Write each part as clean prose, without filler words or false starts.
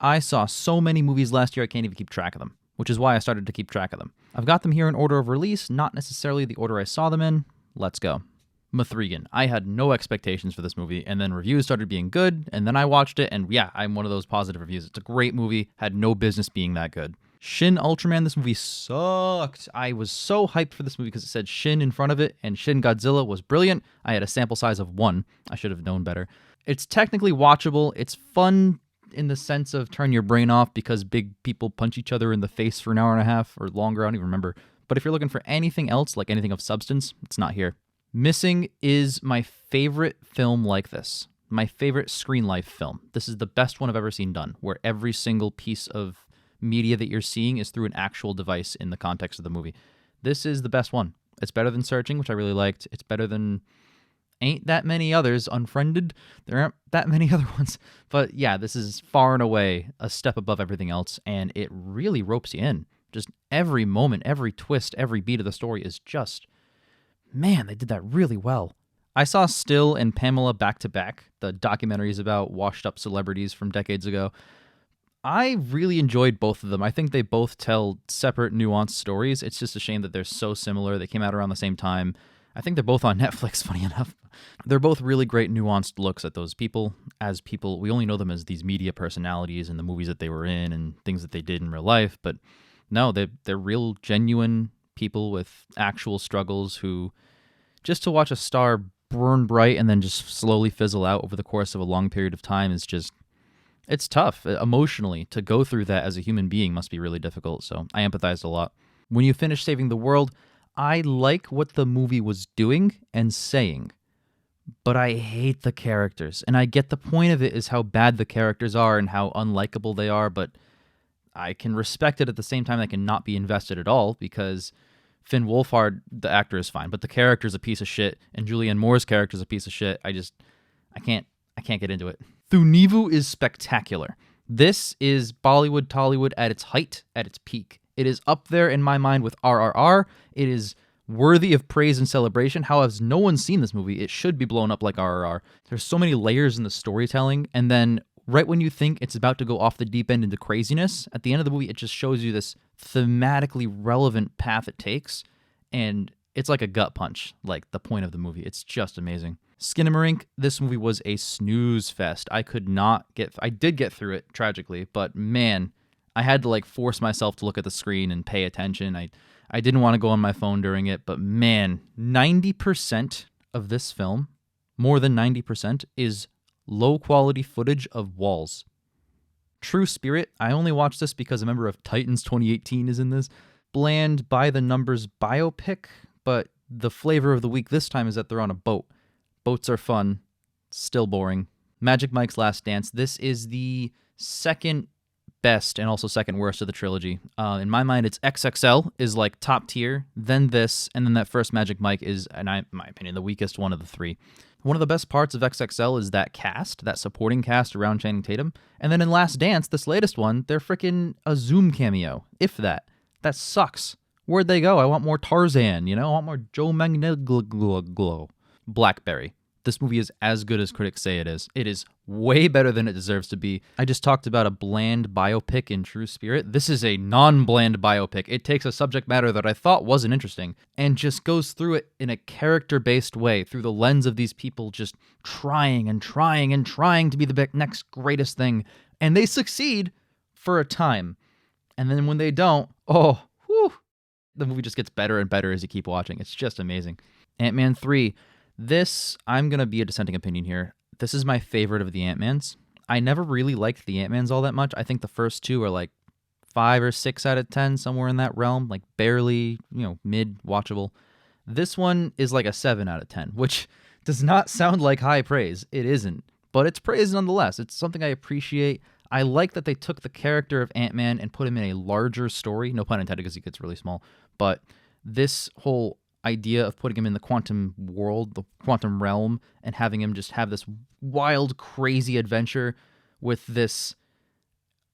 I saw so many movies last year I can't even keep track of them, which is why I started to keep track of them. I've got them here in order of release, not necessarily the order I saw them in. Let's go. Mithrigan. I had no expectations for this movie, and then reviews started being good, and then I watched it, and yeah, I'm one of those positive reviews. It's a great movie, had no business being that good. Shin Ultraman, this movie sucked. I was so hyped for this movie because it said Shin in front of it, and Shin Godzilla was brilliant. I had a sample size of 1. I should have known better. It's technically watchable. It's fun in the sense of turn your brain off because big people punch each other in the face for an hour and a half or longer. I don't even remember. But if you're looking for anything else, like anything of substance, it's not here. Missing is my favorite film like this. My favorite screen life film. This is the best one I've ever seen done, where every single piece of media that you're seeing is through an actual device in the context of the movie. This is the best one. It's better than Searching, which I really liked. It's better than ain't that many others. Unfriended, there aren't that many other ones. But yeah, this is far and away a step above everything else, and it really ropes you in. Just every moment, every twist, every beat of the story is just, man, they did that really well. I saw Still and Pamela back to back, the documentaries about washed up celebrities from decades ago. I really enjoyed both of them. I think they both tell separate, nuanced stories. It's just a shame that they're so similar. They came out around the same time. I think they're both on Netflix, funny enough. They're both really great, nuanced looks at those people. As people, we only know them as these media personalities and the movies that they were in and things that they did in real life. But no, they're real, genuine people with actual struggles who, just to watch a star burn bright and then just slowly fizzle out over the course of a long period of time is just, it's tough emotionally. To go through that as a human being must be really difficult. So I empathized a lot. When you finish Saving the World, I like what the movie was doing and saying, but I hate the characters. And I get the point of it is how bad the characters are and how unlikable they are, but I can respect it at the same time. I can not be invested at all because Finn Wolfhard, the actor, is fine, but the character's a piece of shit, and Julianne Moore's character's a piece of shit. I can't get into it. Thunivu is spectacular. This is Bollywood Tollywood at its height, at its peak. It is up there in my mind with RRR. It is worthy of praise and celebration. How has no one seen this movie? It should be blown up like RRR. There's so many layers in the storytelling, and then right when you think it's about to go off the deep end into craziness, at the end of the movie, it just shows you this thematically relevant path it takes, and it's like a gut punch, like the point of the movie. It's just amazing. Skinamarink, this movie was a snooze fest. I did get through it, tragically, but man, I had to force myself to look at the screen and pay attention. I didn't want to go on my phone during it, but man, 90% of this film, more than 90%, is low-quality footage of walls. True Spirit, I only watched this because a member of Titans 2018 is in this. Bland, by-the-numbers biopic, but the flavor of the week this time is that they're on a boat. Boats are fun, still boring. Magic Mike's Last Dance, this is the second best and also second worst of the trilogy. In my mind, it's XXL is top tier, then this, and then that first Magic Mike is, in my opinion, the weakest one of the three. One of the best parts of XXL is that cast, that supporting cast around Channing Tatum. And then in Last Dance, this latest one, they're freaking a Zoom cameo, if that. That sucks. Where'd they go? I want more Tarzan, I want more Joe Manganiello. Blackberry. This movie is as good as critics say it is. It is way better than it deserves to be. I just talked about a bland biopic in True Spirit. This is a non-bland biopic. It takes a subject matter that I thought wasn't interesting and just goes through it in a character-based way through the lens of these people just trying and trying and trying to be the next greatest thing. And they succeed for a time. And then when they don't, the movie just gets better and better as you keep watching. It's just amazing. Ant-Man 3. This, I'm going to be a dissenting opinion here. This is my favorite of the Ant-Mans. I never really liked the Ant-Mans all that much. I think the first two are 5 or 6 out of 10, somewhere in that realm, barely, mid-watchable. This one is a 7 out of 10, which does not sound like high praise. It isn't, but it's praise nonetheless. It's something I appreciate. I like that they took the character of Ant-Man and put him in a larger story. No pun intended, because he gets really small. But this whole idea of putting him in the quantum world, the quantum realm, and having him just have this wild, crazy adventure with this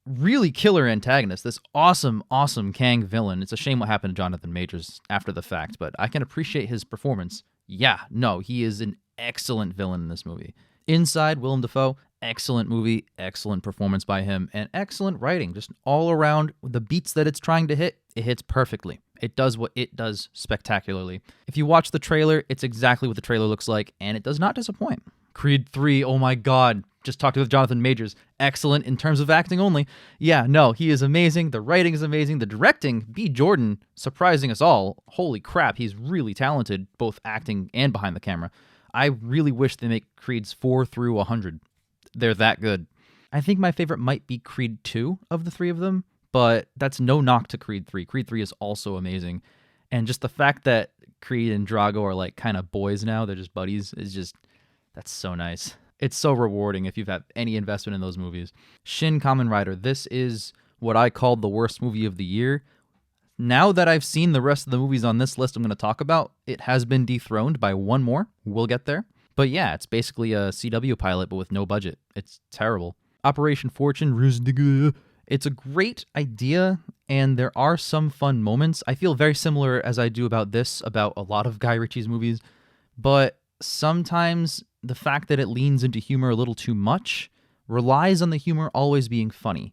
really killer antagonist, this awesome, awesome Kang villain. It's a shame what happened to Jonathan Majors after the fact, but I can appreciate his performance. Yeah, no, he is an excellent villain in this movie. Inside, Willem Dafoe, Excellent movie, excellent performance by him, and excellent writing. Just all around, the beats that it's trying to hit, it hits perfectly. It does what it does spectacularly. If you watch the trailer, it's exactly what the trailer looks like, and it does not disappoint. Creed 3, oh my god. Just talked with Jonathan Majors. Excellent in terms of acting only. Yeah, no, he is amazing. The writing is amazing. The directing, B. Jordan, surprising us all. Holy crap, he's really talented, both acting and behind the camera. I really wish they make Creeds 4 through 100. They're that good. I think my favorite might be Creed 2 of the three of them, but that's no knock to Creed 3. Creed 3 is also amazing. And just the fact that Creed and Drago are like kind of boys now, they're just buddies, is just, that's so nice. It's so rewarding if you've had any investment in those movies. Shin Kamen Rider, this is what I called the worst movie of the year. Now that I've seen the rest of the movies on this list I'm going to talk about, it has been dethroned by one more. We'll get there. But yeah, it's basically a CW pilot, but with no budget. It's terrible. Operation Fortune, it's a great idea, and there are some fun moments. I feel very similar as I do about this, about a lot of Guy Ritchie's movies, but sometimes the fact that it leans into humor a little too much relies on the humor always being funny.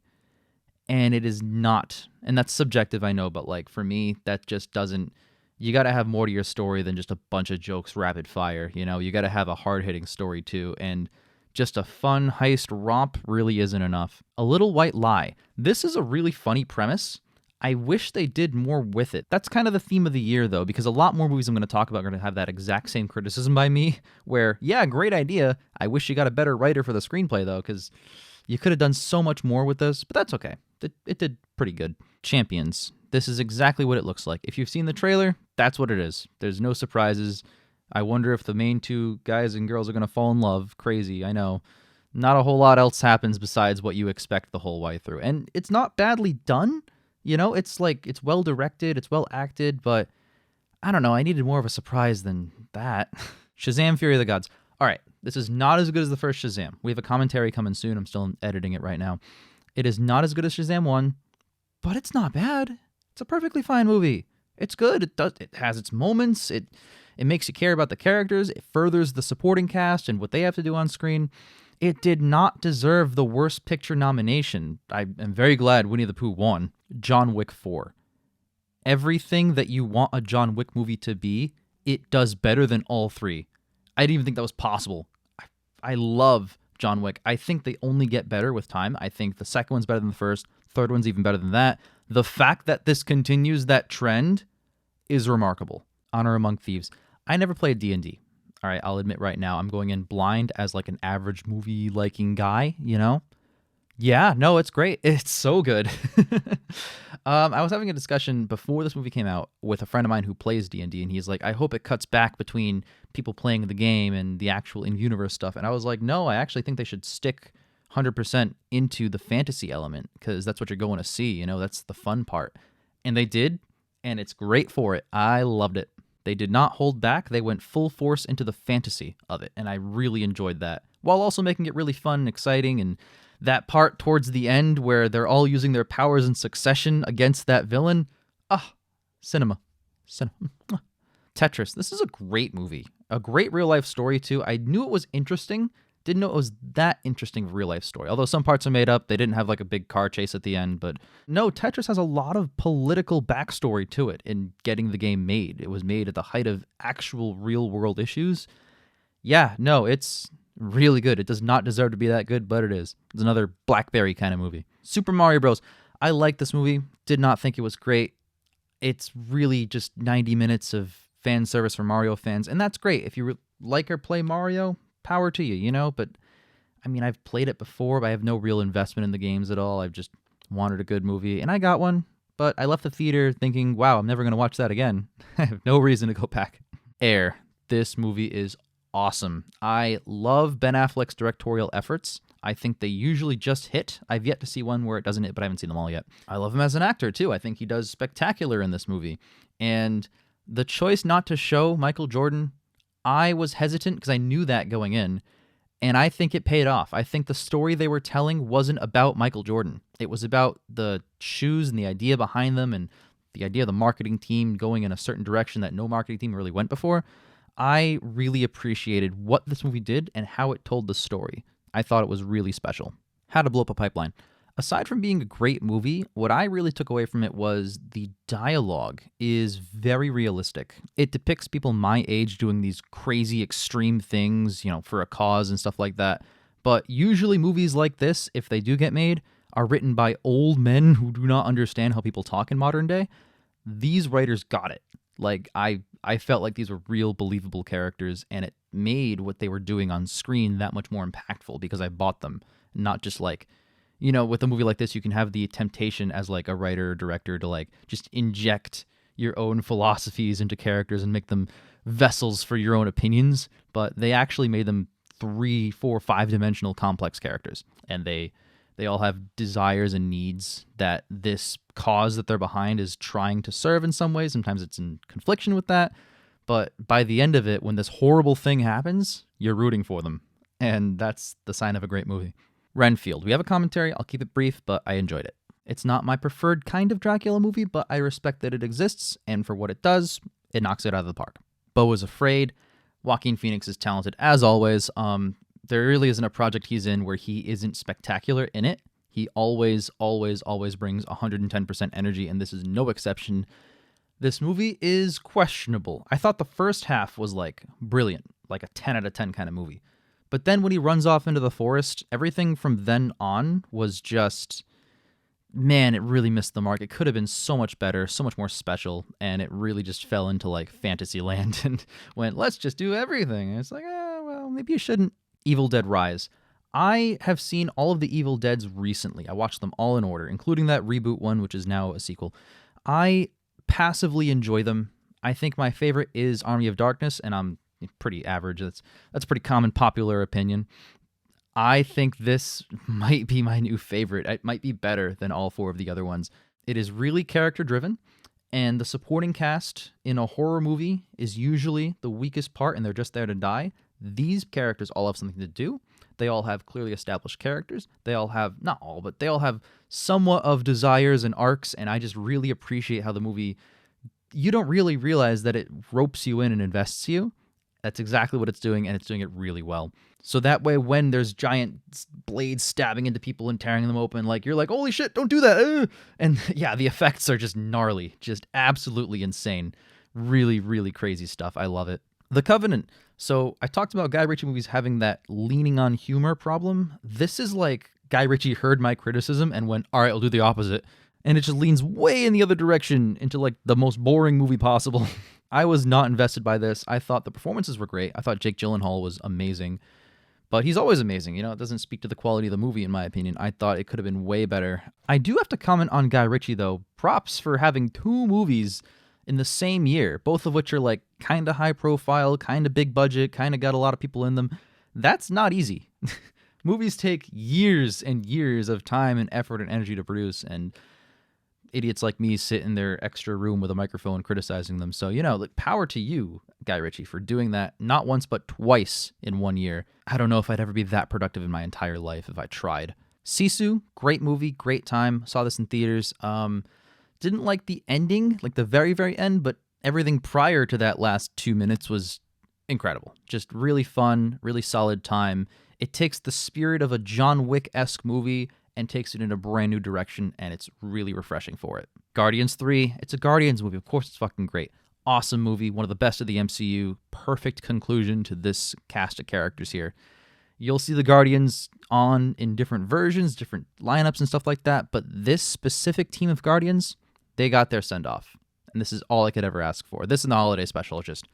And it is not, and that's subjective, I know, but like for me, that just doesn't. You got to have more to your story than just a bunch of jokes rapid fire, you know? You got to have a hard-hitting story too, and just a fun heist romp really isn't enough. A Little White Lie. This is a really funny premise. I wish they did more with it. That's kind of the theme of the year, though, because a lot more movies I'm going to talk about are going to have that exact same criticism by me, where, yeah, great idea. I wish you got a better writer for the screenplay, though, because you could have done so much more with this, but that's okay. It did pretty good. Champions. This is exactly what it looks like. If you've seen the trailer, that's what it is. There's no surprises. I wonder if the main two guys and girls are going to fall in love. Crazy, I know. Not a whole lot else happens besides what you expect the whole way through. And it's not badly done. You know, it's like, it's well directed, it's well acted, but I don't know. I needed more of a surprise than that. Shazam! Fury of the Gods. All right, this is not as good as the first Shazam. We have a commentary coming soon. I'm still editing it right now. It is not as good as Shazam 1, but it's not bad. It's a perfectly fine movie. It's good. It has its moments. It makes you care about the characters. It furthers the supporting cast and what they have to do on screen. It did not deserve the Worst Picture nomination. I am very glad Winnie the Pooh won. John Wick 4. Everything that you want a John Wick movie to be, it does better than all three. I didn't even think that was possible. I love John Wick. I think they only get better with time. I think the second one's better than the first. Third one's even better than that. The fact that this continues that trend is remarkable. Honor Among Thieves. I never played D&D. All right, I'll admit right now, I'm going in blind as like an average movie-liking guy, you know? Yeah, no, it's great. It's so good. I was having a discussion before this movie came out with a friend of mine who plays D&D, and he's like, I hope it cuts back between people playing the game and the actual in-universe stuff. And I was like, no, I actually think they should stick 100% into the fantasy element, because that's what you're going to see, you know? That's the fun part. And they did, and it's great for it. I loved it. They did not hold back. They went full force into the fantasy of it, and I really enjoyed that, while also making it really fun and exciting. And that part towards the end where they're all using their powers in succession against that villain. Cinema. Tetris. This is a great movie. A great real-life story, too. I knew it was interesting. Didn't know it was that interesting of a real-life story. Although some parts are made up. They didn't have like a big car chase at the end. But no, Tetris has a lot of political backstory to it in getting the game made. It was made at the height of actual real-world issues. Yeah, no, it's really good. It does not deserve to be that good, but it is. It's another BlackBerry kind of movie. Super Mario Bros. I like this movie. Did not think it was great. It's really just 90 minutes of fan service for Mario fans, and that's great. If you like or play Mario, power to you, you know? But, I mean, I've played it before, but I have no real investment in the games at all. I've just wanted a good movie, and I got one, but I left the theater thinking, wow, I'm never going to watch that again. I have no reason to go back. Air. This movie is awesome. I love Ben Affleck's directorial efforts. I think they usually just hit. I've yet to see one where it doesn't hit, but I haven't seen them all yet. I love him as an actor, too. I think he does spectacular in this movie. And the choice not to show Michael Jordan, I was hesitant because I knew that going in, and I think it paid off. I think the story they were telling wasn't about Michael Jordan. It was about the shoes and the idea behind them and the idea of the marketing team going in a certain direction that no marketing team really went before. I really appreciated what this movie did and how it told the story. I thought it was really special. How to Blow Up a Pipeline. Aside from being a great movie, what I really took away from it was the dialogue is very realistic. It depicts people my age doing these crazy extreme things, for a cause and stuff like that. But usually movies like this, if they do get made, are written by old men who do not understand how people talk in modern day. These writers got it. Like, I felt like these were real believable characters, and it made what they were doing on screen that much more impactful because I bought them. Not just like, with a movie like this, you can have the temptation as like a writer or director to like just inject your own philosophies into characters and make them vessels for your own opinions. But they actually made them 3, 4, 5-dimensional complex characters, and they all have desires and needs that this cause that they're behind is trying to serve in some ways. Sometimes it's in confliction with that. But by the end of it, when this horrible thing happens, you're rooting for them. And that's the sign of a great movie. Renfield. We have a commentary. I'll keep it brief, but I enjoyed it. It's not my preferred kind of Dracula movie, but I respect that it exists. And for what it does, it knocks it out of the park. Beau is Afraid. Joaquin Phoenix is talented as always. There really isn't a project he's in where he isn't spectacular in it. He always, always, always brings 110% energy, and this is no exception. This movie is questionable. I thought the first half was like brilliant, like a 10 out of 10 kind of movie. But then when he runs off into the forest, everything from then on was just, man, it really missed the mark. It could have been so much better, so much more special, and it really just fell into like fantasy land and went, let's just do everything. And it's like, well, maybe you shouldn't. Evil Dead Rise. I have seen all of the Evil Deads recently. I watched them all in order, including that reboot one, which is now a sequel. I passively enjoy them. I think my favorite is Army of Darkness, and I'm pretty average. That's a pretty common popular opinion. I think this might be my new favorite. It might be better than all 4 of the other ones. It is really character-driven, and the supporting cast in a horror movie is usually the weakest part, and they're just there to die. These characters all have something to do. They all have clearly established characters. They all have, not all, but they all have somewhat of desires and arcs, and I just really appreciate how the movie, you don't really realize that it ropes you in and invests you. That's exactly what it's doing, and it's doing it really well. So that way, when there's giant blades stabbing into people and tearing them open, like, you're like, holy shit, don't do that. And yeah, the effects are just gnarly, just absolutely insane. Really, really crazy stuff. I love it. The Covenant. So I talked about Guy Ritchie movies having that leaning on humor problem. This is like Guy Ritchie heard my criticism and went, all right, I'll do the opposite. And it just leans way in the other direction into like the most boring movie possible. I was not invested by this. I thought the performances were great. I thought Jake Gyllenhaal was amazing. But he's always amazing. It doesn't speak to the quality of the movie, in my opinion. I thought it could have been way better. I do have to comment on Guy Ritchie, though. Props for having 2 movies in the same year, both of which are like kind of high profile, kind of big budget, kind of got a lot of people in them. That's not easy. Movies take years and years of time and effort and energy to produce, and idiots like me sit in their extra room with a microphone criticizing them. So, like, power to you, Guy Ritchie, for doing that not once but twice in 1 year. I don't know if I'd ever be that productive in my entire life if I tried. Sisu, great movie, great time. Saw this in theaters. Didn't like the ending, like the very, very end, but everything prior to that last 2 minutes was incredible. Just really fun, really solid time. It takes the spirit of a John Wick-esque movie and takes it in a brand new direction, and it's really refreshing for it. Guardians 3, it's a Guardians movie. Of course, it's fucking great. Awesome movie, one of the best of the MCU. Perfect conclusion to this cast of characters here. You'll see the Guardians on in different versions, different lineups and stuff like that, but this specific team of Guardians, they got their send-off, and this is all I could ever ask for. This and the holiday special is just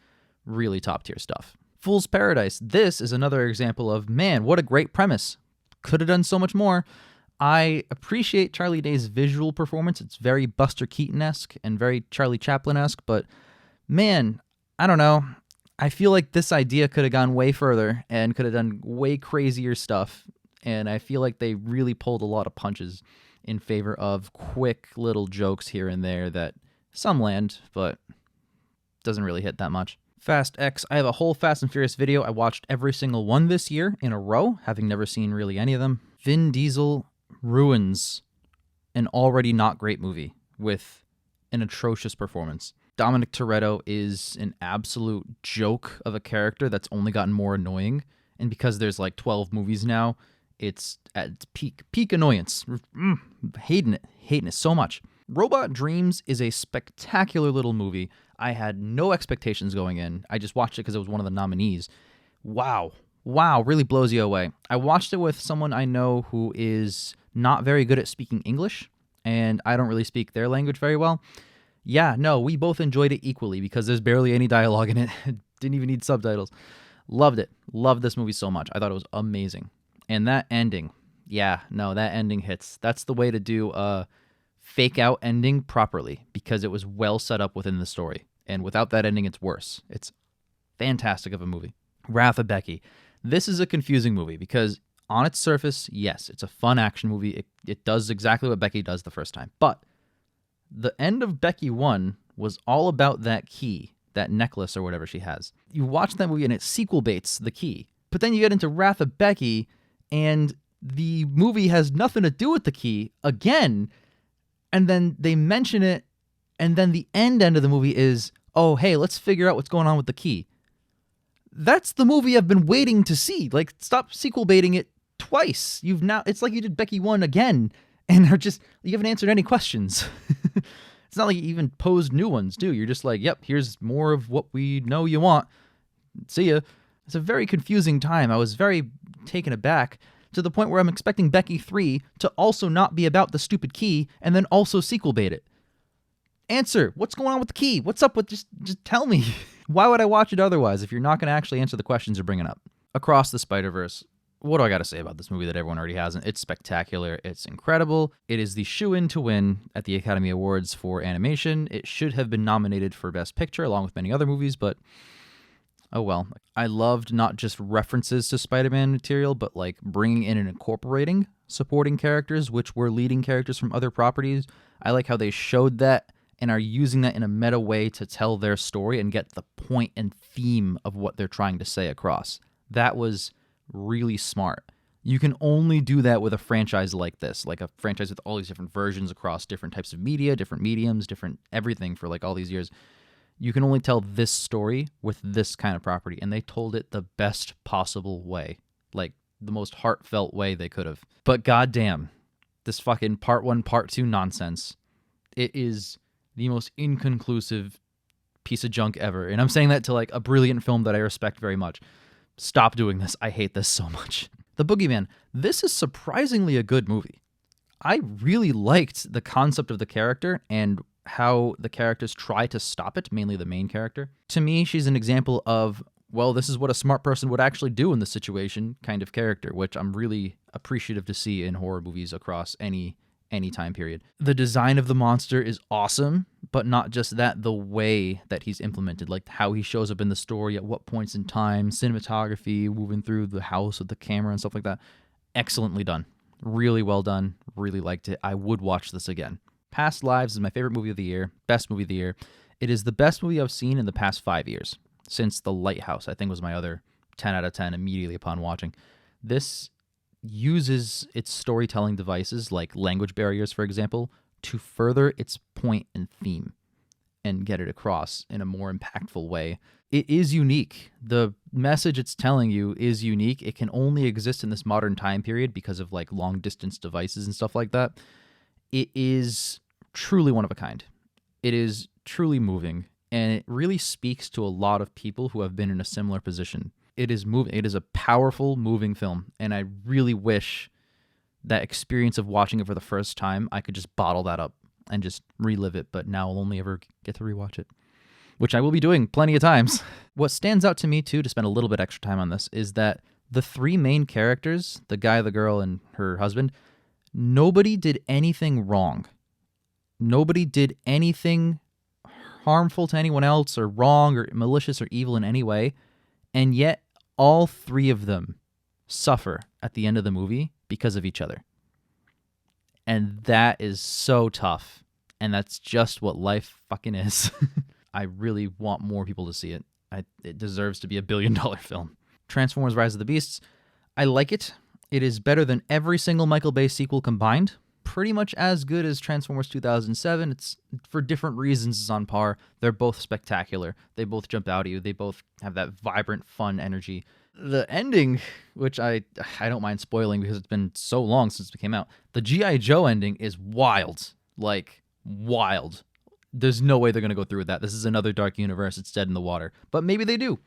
really top-tier stuff. Fool's Paradise. This is another example of, man, what a great premise. Could have done so much more. I appreciate Charlie Day's visual performance. It's very Buster Keaton-esque and very Charlie Chaplin-esque, but man, I don't know. I feel like this idea could have gone way further and could have done way crazier stuff, and I feel like they really pulled a lot of punches in favor of quick little jokes here and there that some land, but doesn't really hit that much. Fast X, I have a whole Fast and Furious video. I watched every single one this year in a row, having never seen really any of them. Vin Diesel ruins an already not great movie with an atrocious performance. Dominic Toretto is an absolute joke of a character that's only gotten more annoying, and because there's like 12 movies now, It's at its peak annoyance. Hating it so much. Robot Dreams is a spectacular little movie. I had no expectations going in. I just watched it because it was one of the nominees. Wow, really blows you away. I watched it with someone I know who is not very good at speaking English, and I don't really speak their language very well. Yeah, no, we both enjoyed it equally because there's barely any dialogue in it. Didn't even need subtitles. Loved it. Loved this movie so much. I thought it was amazing. And that ending, that ending hits. That's the way to do a fake out ending properly because it was well set up within the story. And without that ending, it's worse. It's fantastic of a movie. Wrath of Becky. This is a confusing movie because on its surface, yes, it's a fun action movie. It does exactly what Becky does the first time. But the end of Becky 1 was all about that key, that necklace or whatever she has. You watch that movie and it sequel baits the key. But then you get into Wrath of Becky and the movie has nothing to do with the key again. And then they mention it. And then the end of the movie is, oh, hey, let's figure out what's going on with the key. That's the movie I've been waiting to see. Like, stop sequel baiting it twice. It's like you did Becky 1 again. And you haven't answered any questions. It's not like you even posed new ones, do you're just like, yep, here's more of what we know you want. See ya. It's a very confusing time. I was very taken aback to the point where I'm expecting Becky 3 to also not be about the stupid key and then also sequel bait it. Answer. What's going on with the key? What's up with just tell me. Why would I watch it otherwise if you're not going to actually answer the questions you're bringing up? Across the Spider-Verse. What do I got to say about this movie that everyone already hasn't? It's spectacular. It's incredible. It is the shoo-in to win at the Academy Awards for animation. It should have been nominated for Best Picture along with many other movies, but oh well. I loved not just references to Spider-Man material, but like bringing in and incorporating supporting characters, which were leading characters from other properties. I like how they showed that and are using that in a meta way to tell their story and get the point and theme of what they're trying to say across. That was really smart. You can only do that with a franchise like this, like a franchise with all these different versions across different types of media, different mediums, different everything for like all these years. You can only tell this story with this kind of property, and they told it the best possible way, like the most heartfelt way they could have. But goddamn, this fucking part 1, part 2 nonsense. It is the most inconclusive piece of junk ever. And I'm saying that to like a brilliant film that I respect very much. Stop doing this. I hate this so much. The Boogeyman. This is surprisingly a good movie. I really liked the concept of the character and how the characters try to stop it, mainly the main character. To me, she's an example of, well, this is what a smart person would actually do in this situation kind of character, which I'm really appreciative to see in horror movies across any time period. The design of the monster is awesome, but not just that, the way that he's implemented, like how he shows up in the story, at what points in time, cinematography, moving through the house with the camera and stuff like that. Excellently done. Really well done. Really liked it. I would watch this again. Past Lives is my favorite movie of the year, best movie of the year. It is the best movie I've seen in the past 5 years, since The Lighthouse, I think was my other 10 out of 10 immediately upon watching. This uses its storytelling devices, like language barriers, for example, to further its point and theme and get it across in a more impactful way. It is unique. The message it's telling you is unique. It can only exist in this modern time period because of like long distance devices and stuff like that. It is truly one of a kind. It is truly moving, and it really speaks to a lot of people who have been in a similar position. It is moving. It is a powerful, moving film, and I really wish that experience of watching it for the first time, I could just bottle that up and just relive it, but now I'll only ever get to rewatch it, which I will be doing plenty of times. What stands out to me, too, to spend a little bit extra time on this, is that the 3 main characters, the guy, the girl, and her husband, nobody did anything wrong. Nobody did anything harmful to anyone else or wrong or malicious or evil in any way. And yet, all 3 of them suffer at the end of the movie because of each other. And that is so tough. And that's just what life fucking is. I really want more people to see it. It deserves to be a $1 billion film. Transformers Rise of the Beasts. I like it. It is better than every single Michael Bay sequel combined. Pretty much as good as Transformers 2007. It's for different reasons is on par. They're both spectacular. They both jump out at you. They both have that vibrant, fun energy. The ending, which I don't mind spoiling because it's been so long since it came out. The G.I. Joe ending is wild. Like, wild. There's no way they're going to go through with that. This is another dark universe. It's dead in the water. But maybe they do.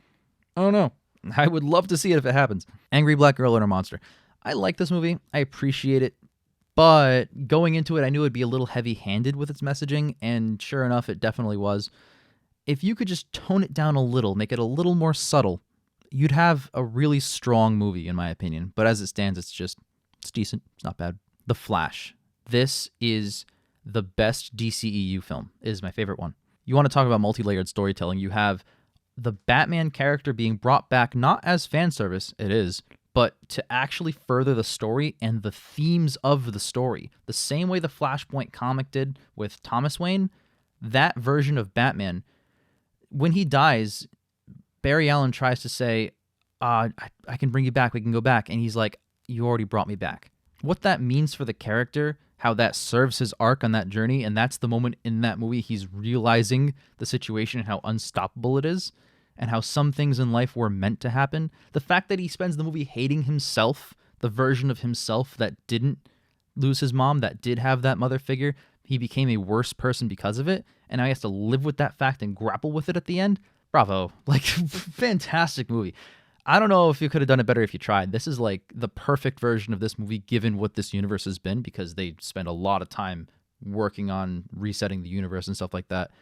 I don't know. I would love to see it if it happens. Angry Black Girl and Her Monster. I like this movie. I appreciate it. But going into it, I knew it would be a little heavy-handed with its messaging, and sure enough, it definitely was. If you could just tone it down a little, make it a little more subtle, you'd have a really strong movie, in my opinion. But as it stands, it's decent. It's not bad. The Flash. This is the best DCEU film. It is my favorite one. You want to talk about multi-layered storytelling. You have the Batman character being brought back not as fan service, it is, but to actually further the story and the themes of the story. The same way the Flashpoint comic did with Thomas Wayne, that version of Batman, when he dies, Barry Allen tries to say, I can bring you back, we can go back. And he's like, you already brought me back. What that means for the character, how that serves his arc on that journey, and that's the moment in that movie he's realizing the situation and how unstoppable it is, and how some things in life were meant to happen. The fact that he spends the movie hating himself, the version of himself that didn't lose his mom, that did have that mother figure, he became a worse person because of it, and now he has to live with that fact and grapple with it at the end. Bravo. Like, fantastic movie. I don't know if you could have done it better if you tried. This is like the perfect version of this movie given what this universe has been, because they spend a lot of time working on resetting the universe and stuff like that.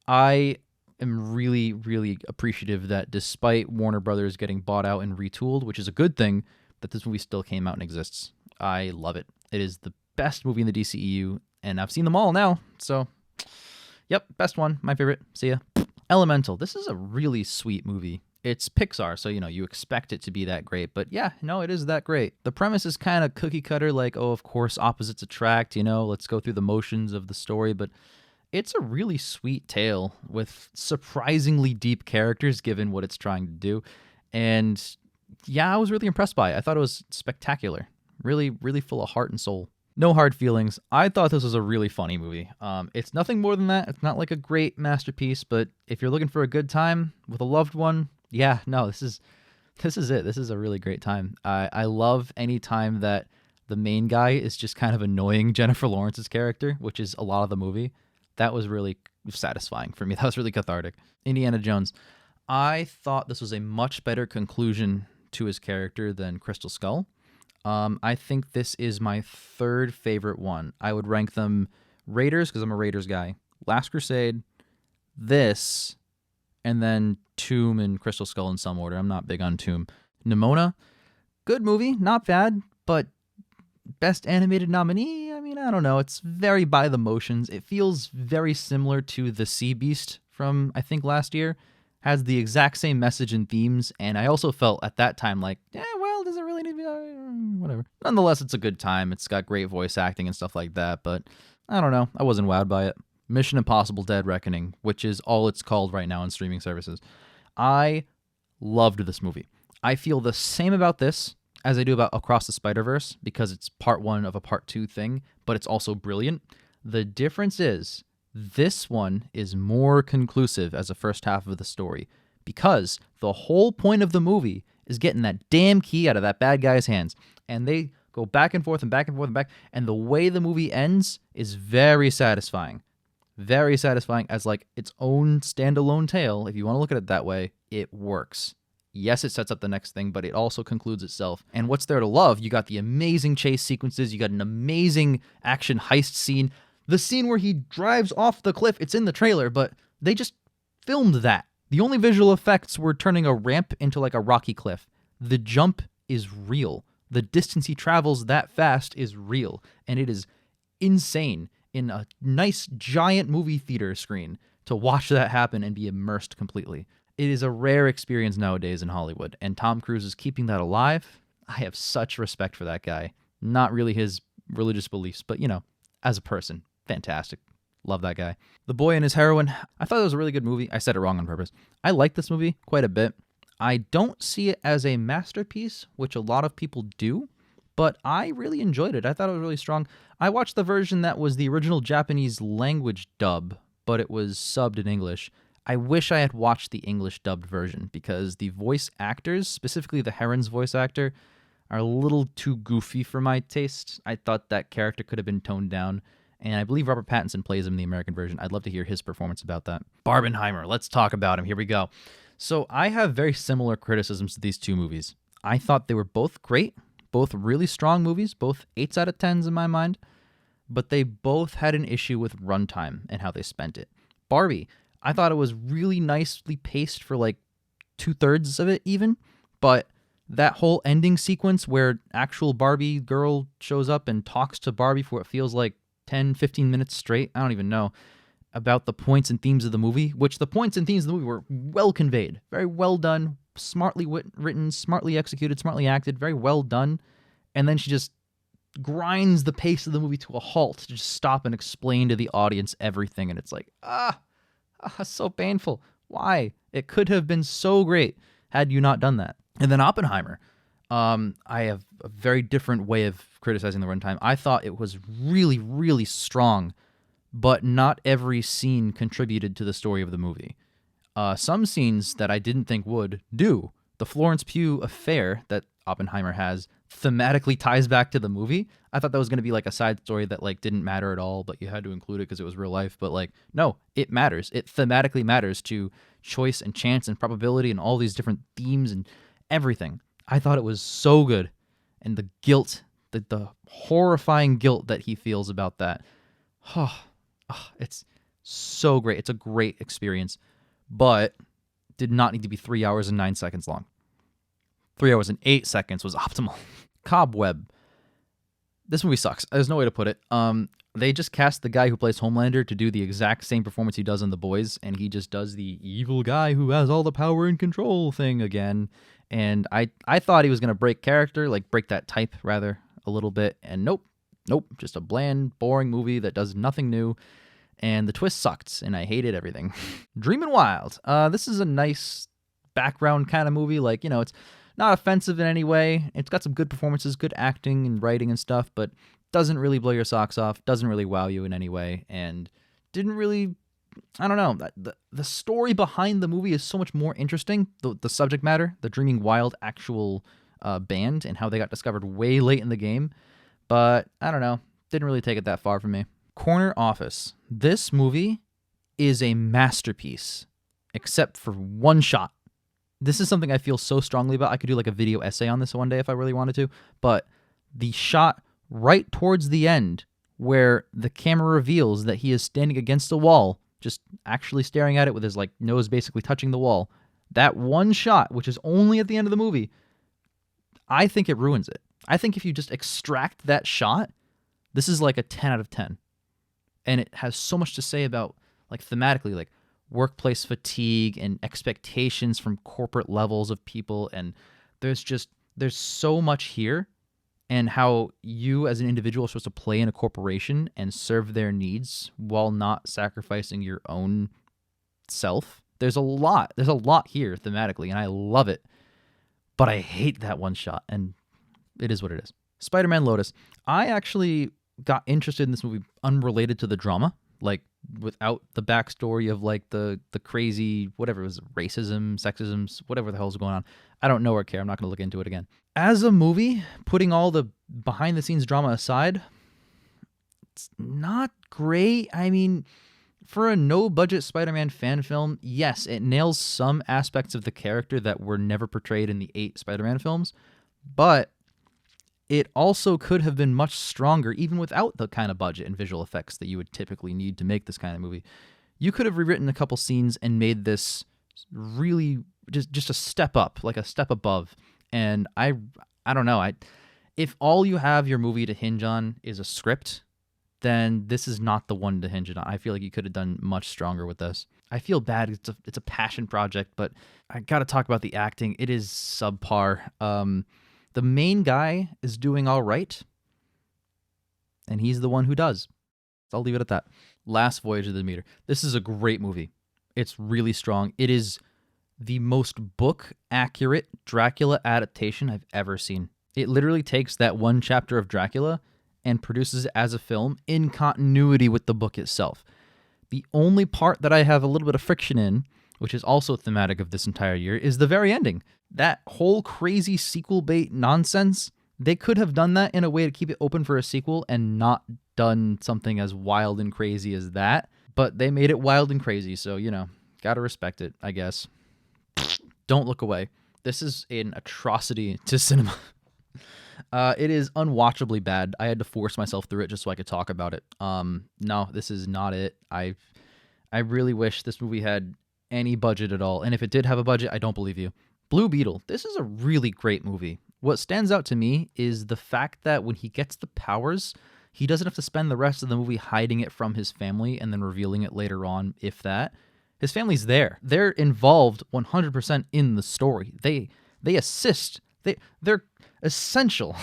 I am really, really appreciative that despite Warner Brothers getting bought out and retooled, which is a good thing, that this movie still came out and exists. I love it. It is the best movie in the DCEU, and I've seen them all now. So, yep, best one, my favorite. See ya. Elemental. This is a really sweet movie. It's Pixar, so, you expect it to be that great. But yeah, no, it is that great. The premise is kind of cookie cutter, like, oh, of course, opposites attract, let's go through the motions of the story. But it's a really sweet tale with surprisingly deep characters given what it's trying to do. And yeah, I was really impressed by it. I thought it was spectacular. Really, really full of heart and soul. No hard feelings. I thought this was a really funny movie. It's nothing more than that. It's not like a great masterpiece, but if you're looking for a good time with a loved one, yeah, no, this is it. This is a really great time. I love any time that the main guy is just kind of annoying Jennifer Lawrence's character, which is a lot of the movie. That was really satisfying for me. That was really cathartic. Indiana Jones. I thought this was a much better conclusion to his character than Crystal Skull. I think this is my third favorite one. I would rank them Raiders, because I'm a Raiders guy, Last Crusade, this, and then Tomb and Crystal Skull in some order. I'm not big on Tomb. Nimona, good movie, not bad, but best animated nominee? I mean, I don't know. It's very by the motions. It feels very similar to The Sea Beast from, I think, last year. Has the exact same message and themes, and I also felt at that time like, yeah, well, does it really need to be whatever? Nonetheless, it's a good time. It's got great voice acting and stuff like that, but I don't know. I wasn't wowed by it. Mission Impossible Dead Reckoning, which is all it's called right now on streaming services. I loved this movie. I feel the same about this as I do about Across the Spider-Verse, because it's part one of a part two thing, but it's also brilliant. The difference is, this one is more conclusive as a first half of the story, because the whole point of the movie is getting that damn key out of that bad guy's hands. And they go back and forth and back and forth and back. And the way the movie ends is very satisfying. Very satisfying as like its own standalone tale. If you want to look at it that way, it works. Yes, it sets up the next thing, but it also concludes itself. And what's there to love? You got the amazing chase sequences. You got an amazing action heist scene. The scene where he drives off the cliff, it's in the trailer, but they just filmed that. The only visual effects were turning a ramp into like a rocky cliff. The jump is real. The distance he travels that fast is real. And it is insane in a nice giant movie theater screen to watch that happen and be immersed completely. It is a rare experience nowadays in Hollywood, and Tom Cruise is keeping that alive. I have such respect for that guy. Not really his religious beliefs, but, as a person, fantastic. Love that guy. The Boy and His Heroine. I thought it was a really good movie. I said it wrong on purpose. I like this movie quite a bit. I don't see it as a masterpiece, which a lot of people do, but I really enjoyed it. I thought it was really strong. I watched the version that was the original Japanese language dub, but it was subbed in English. I wish I had watched the English dubbed version because the voice actors, specifically the Heron's voice actor, are a little too goofy for my taste. I thought that character could have been toned down, and I believe Robert Pattinson plays him in the American version. I'd love to hear his performance about that. Barbenheimer, let's talk about him. Here we go. So I have very similar criticisms to these two movies. I thought they were both great, both really strong movies, both 8s out of 10s in my mind, but they both had an issue with runtime and how they spent it. Barbie, I thought it was really nicely paced for like 2/3 of it even, but that whole ending sequence where actual Barbie girl shows up and talks to Barbie for what feels like 10, 15 minutes straight, I don't even know, about the points and themes of the movie, which the points and themes of the movie were well conveyed, very well done, smartly written, smartly executed, smartly acted, very well done. And then she just grinds the pace of the movie to a halt to just stop and explain to the audience everything. And it's like, so painful. Why? It could have been so great had you not done that. And then Oppenheimer. I have a very different way of criticizing the runtime. I thought it was really, really strong, but not every scene contributed to the story of the movie. Some scenes that I didn't think would do. The Florence Pugh affair that Oppenheimer has thematically ties back to the movie. I thought that was going to be like a side story that like didn't matter at all, but you had to include it because it was real life. But like, no, it matters. It thematically matters to choice and chance and probability and all these different themes and everything. I thought it was so good. And the guilt, the horrifying guilt that he feels about that. It's so great. It's a great experience, but did not need to be 3 hours and 9 seconds long. 3 hours and 8 seconds was optimal. Cobweb. This movie sucks. There's no way to put it. They just cast the guy who plays Homelander to do the exact same performance he does in The Boys, and he just does the evil guy who has all the power and control thing again. And I thought he was going to break character, like break that type, rather, a little bit. And nope. Just a bland, boring movie that does nothing new. And the twist sucked, and I hated everything. Dreamin' Wild. This is a nice background kind of movie. Like, it's not offensive in any way. It's got some good performances, good acting and writing and stuff, but doesn't really blow your socks off, doesn't really wow you in any way, and didn't really, I don't know, the story behind the movie is so much more interesting. The subject matter, the Dreaming Wild actual band, and how they got discovered way late in the game, but I don't know, didn't really take it that far for me. Corner Office. This movie is a masterpiece, except for one shot. This is something I feel so strongly about. I could do like a video essay on this one day if I really wanted to, but the shot right towards the end where the camera reveals that he is standing against a wall, just actually staring at it with his like nose basically touching the wall, that one shot, which is only at the end of the movie, I think it ruins it. I think if you just extract that shot, this is like a 10 out of 10. And it has so much to say about, like, thematically, like workplace fatigue and expectations from corporate levels of people. And there's so much here, and how you as an individual are supposed to play in a corporation and serve their needs while not sacrificing your own self. There's a lot here thematically, and I love it. But I hate that one shot, and it is what it is. Spider-Man Lotus. I actually got interested in this movie unrelated to the drama, like without the backstory of like the crazy, whatever it was, racism, sexism, whatever the hell's going on. I don't know or care. I'm not going to look into it again. As a movie, putting all the behind the scenes drama aside, it's not great. I mean, for a no budget Spider-Man fan film, yes, it nails some aspects of the character that were never portrayed in the 8 Spider-Man films, but it also could have been much stronger even without the kind of budget and visual effects that you would typically need to make this kind of movie. You could have rewritten a couple scenes and made this really just a step up, like a step above. And I don't know. If all you have your movie to hinge on is a script, then this is not the one to hinge it on. I feel like you could have done much stronger with this. I feel bad. It's a passion project, but I got to talk about the acting. It is subpar. The main guy is doing all right, and he's the one who does. I'll leave it at that. Last Voyage of the Demeter. This is a great movie. It's really strong. It is the most book-accurate Dracula adaptation I've ever seen. It literally takes that one chapter of Dracula and produces it as a film in continuity with the book itself. The only part that I have a little bit of friction in, which is also thematic of this entire year, is the very ending. That whole crazy sequel bait nonsense, they could have done that in a way to keep it open for a sequel and not done something as wild and crazy as that. But they made it wild and crazy, so, gotta respect it, I guess. Don't look away. This is an atrocity to cinema. It is unwatchably bad. I had to force myself through it just so I could talk about it. No, this is not it. I really wish this movie had any budget at all. And if it did have a budget, I don't believe you. Blue Beetle. This is a really great movie. What stands out to me is the fact that when he gets the powers, he doesn't have to spend the rest of the movie hiding it from his family and then revealing it later on, if that. His family's there. They're involved 100% in the story. They assist. They're essential.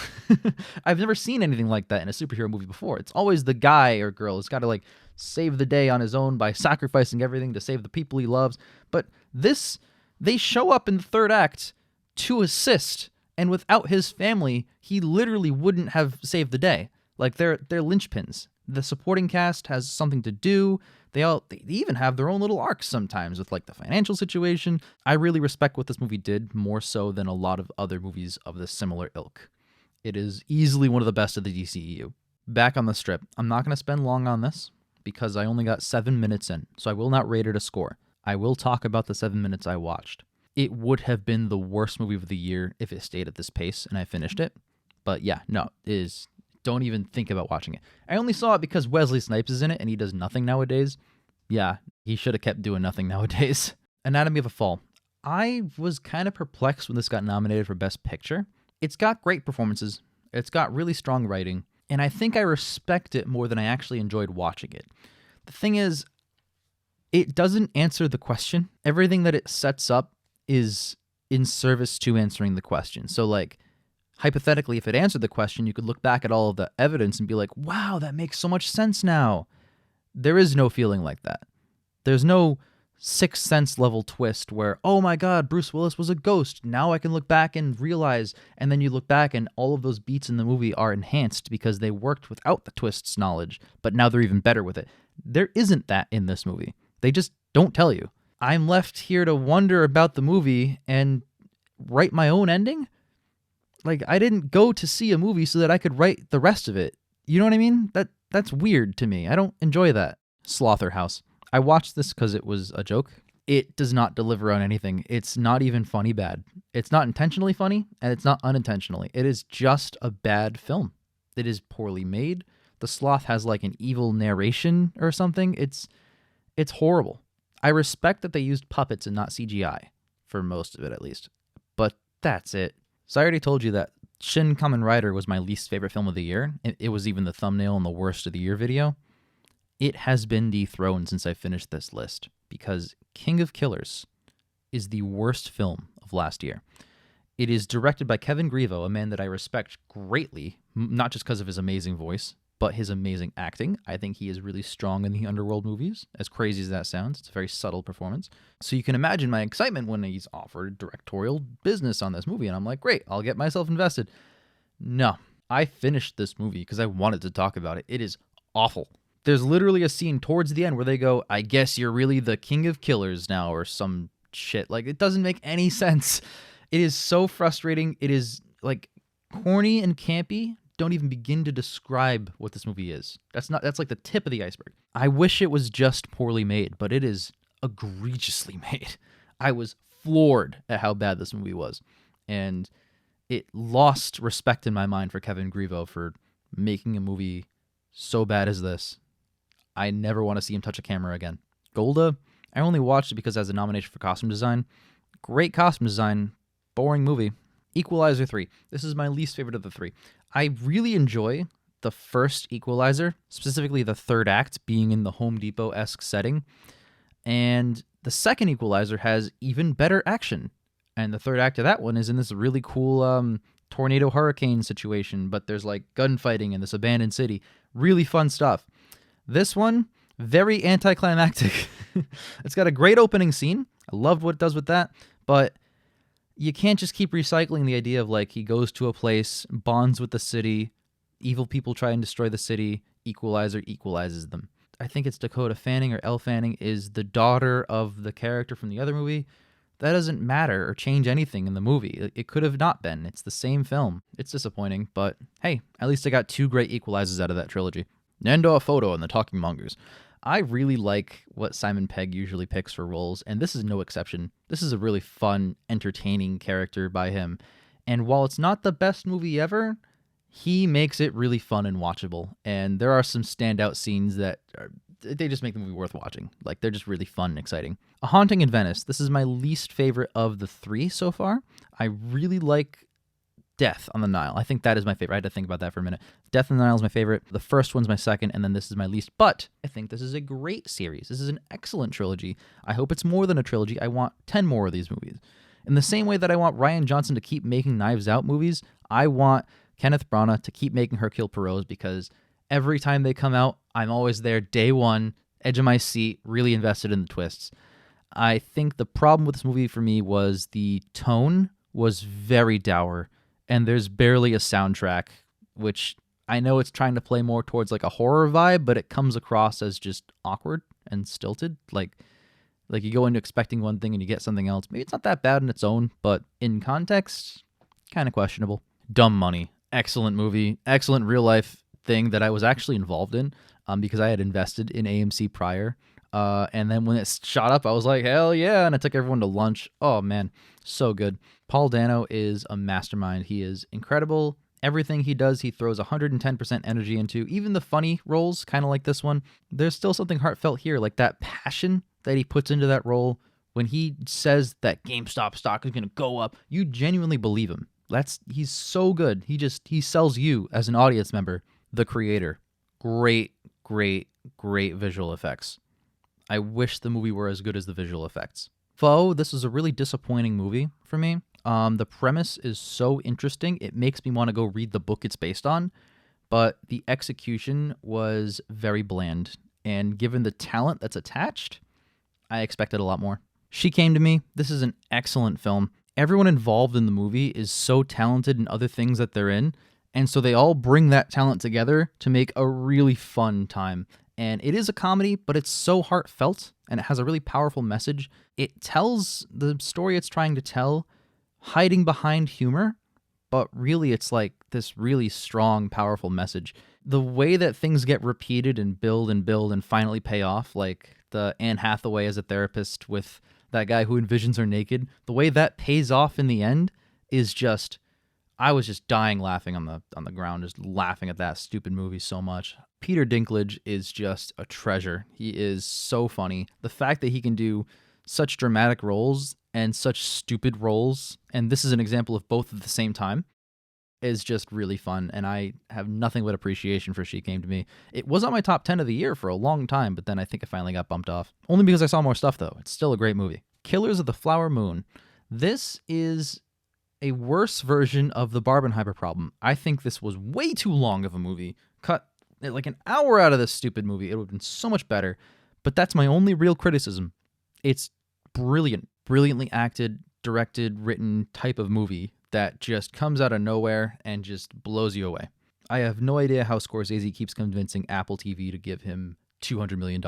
I've never seen anything like that in a superhero movie before. It's always the guy or girl who's got to save the day on his own by sacrificing everything to save the people he loves. But they show up in the third act to assist, and without his family, he literally wouldn't have saved the day. They're linchpins. The supporting cast has something to do. They even have their own little arcs sometimes with the financial situation. I really respect what this movie did, more so than a lot of other movies of this similar ilk. It is easily one of the best of the DCEU. Back on the strip, I'm not going to spend long on this because I only got 7 minutes in, so I will not rate it a score. I will talk about the 7 minutes I watched. It would have been the worst movie of the year if it stayed at this pace and I finished it. But yeah, no, it is. Don't even think about watching it. I only saw it because Wesley Snipes is in it and he does nothing nowadays. Yeah, he should have kept doing nothing nowadays. Anatomy of a Fall. I was kind of perplexed when this got nominated for Best Picture. It's got great performances. It's got really strong writing. And I think I respect it more than I actually enjoyed watching it. The thing is, it doesn't answer the question. Everything that it sets up is in service to answering the question. So hypothetically, if it answered the question, you could look back at all of the evidence and be like, wow, that makes so much sense now. There is no feeling like that. There's no Sixth Sense level twist where, oh my God, Bruce Willis was a ghost. Now I can look back and realize, and then you look back and all of those beats in the movie are enhanced because they worked without the twist's knowledge, but now they're even better with it. There isn't that in this movie. They just don't tell you. I'm left here to wonder about the movie and write my own ending. I didn't go to see a movie so that I could write the rest of it. You know what I mean? That's weird to me. I don't enjoy that. Slaughterhouse. I watched this because it was a joke. It does not deliver on anything. It's not even funny bad. It's not intentionally funny, and it's not unintentionally. It is just a bad film. It is poorly made. The sloth has an evil narration or something. It's horrible. I respect that they used puppets and not CGI, for most of it at least. But that's it. So I already told you that Shin Kamen Rider was my least favorite film of the year. It was even the thumbnail in the worst of the year video. It has been dethroned since I finished this list because King of Killers is the worst film of last year. It is directed by Kevin Grievo, a man that I respect greatly, not just because of his amazing voice, but his amazing acting. I think he is really strong in the underworld movies, as crazy as that sounds. It's a very subtle performance. So you can imagine my excitement when he's offered directorial business on this movie, and I'm like, great, I'll get myself invested. No, I finished this movie because I wanted to talk about it. It is awful. There's literally a scene towards the end where they go, I guess you're really the king of killers now, or some shit. It doesn't make any sense. It is so frustrating. It is, corny and campy. Don't even begin to describe what this movie is. That's the tip of the iceberg. I wish it was just poorly made, but it is egregiously made. I was floored at how bad this movie was. And it lost respect in my mind for Kevin Grievo for making a movie so bad as this. I never want to see him touch a camera again. Golda, I only watched it because it has a nomination for costume design. Great costume design, boring movie. Equalizer 3. This is my least favorite of the three. I really enjoy the first Equalizer, specifically the third act being in the Home Depot-esque setting. And the second Equalizer has even better action. And the third act of that one is in this really cool tornado hurricane situation, but there's gunfighting in this abandoned city. Really fun stuff. This one, very anticlimactic. It's got a great opening scene. I loved what it does with that, but you can't just keep recycling the idea of he goes to a place, bonds with the city, evil people try and destroy the city, Equalizer equalizes them. I think it's Dakota Fanning or Elle Fanning, is the daughter of the character from the other movie. That doesn't matter or change anything in the movie. It could have not been. It's the same film. It's disappointing, but hey, at least I got 2 great equalizers out of that trilogy. Nando Photo and the Talking Mongers. I really like what Simon Pegg usually picks for roles, and this is no exception. This is a really fun, entertaining character by him. And while it's not the best movie ever, he makes it really fun and watchable. And there are some standout scenes that they just make the movie worth watching. Like, they're just really fun and exciting. A Haunting in Venice. This is my least favorite of the 3 so far. I really like Death on the Nile. I think that is my favorite. I had to think about that for a minute. Death on the Nile is my favorite. The first one's my second, and then this is my least. But I think this is a great series. This is an excellent trilogy. I hope it's more than a trilogy. I want 10 more of these movies. In the same way that I want Rian Johnson to keep making Knives Out movies, I want Kenneth Branagh to keep making Hercule Poirot's, because every time they come out, I'm always there day one, edge of my seat, really invested in the twists. I think the problem with this movie for me was the tone was very dour, and there's barely a soundtrack, which I know it's trying to play more towards like a horror vibe, but it comes across as just awkward and stilted. Like you go into expecting one thing and you get something else. Maybe it's not that bad on its own, but in context, kind of questionable. Dumb Money. Excellent movie. Excellent real life thing that I was actually involved in because I had invested in AMC prior. And then when it shot up, I was like, hell yeah. And I took everyone to lunch. Oh, man. So good. Paul Dano is a mastermind. He is incredible. Everything he does, he throws 110% energy into. Even the funny roles, kind of like this one, there's still something heartfelt here. Like that passion that he puts into that role. When he says that GameStop stock is going to go up, you genuinely believe him. He's so good. He sells you as an audience member, the creator. Great, great, great visual effects. I wish the movie were as good as the visual effects. Foe, this is a really disappointing movie for me. The premise is so interesting, it makes me want to go read the book it's based on, but the execution was very bland, and given the talent that's attached, I expected a lot more. She Came to Me. This is an excellent film. Everyone involved in the movie is so talented in other things that they're in, and so they all bring that talent together to make a really fun time. And it is a comedy, but it's so heartfelt, and it has a really powerful message. It tells the story it's trying to tell, hiding behind humor, but really it's like this really strong, powerful message. The way that things get repeated and build and finally pay off, like the Anne Hathaway as a therapist with that guy who envisions her naked, the way that pays off in the end is just, I was just dying laughing on the ground, just laughing at that stupid movie so much. Peter Dinklage is just a treasure. He is so funny. The fact that he can do such dramatic roles and such stupid roles, and this is an example of both at the same time, is just really fun, and I have nothing but appreciation for She Came to Me. It was on my top 10 of the year for a long time, but then I think it finally got bumped off. Only because I saw more stuff, though. It's still a great movie. Killers of the Flower Moon. This is a worse version of the Barbenheimer Problem. I think this was way too long of a movie. Cut like an hour out of this stupid movie. It would have been so much better, but that's my only real criticism. It's brilliant, brilliantly acted, directed, written type of movie that just comes out of nowhere and just blows you away. I have no idea how Scorsese keeps convincing Apple TV to give him $200 million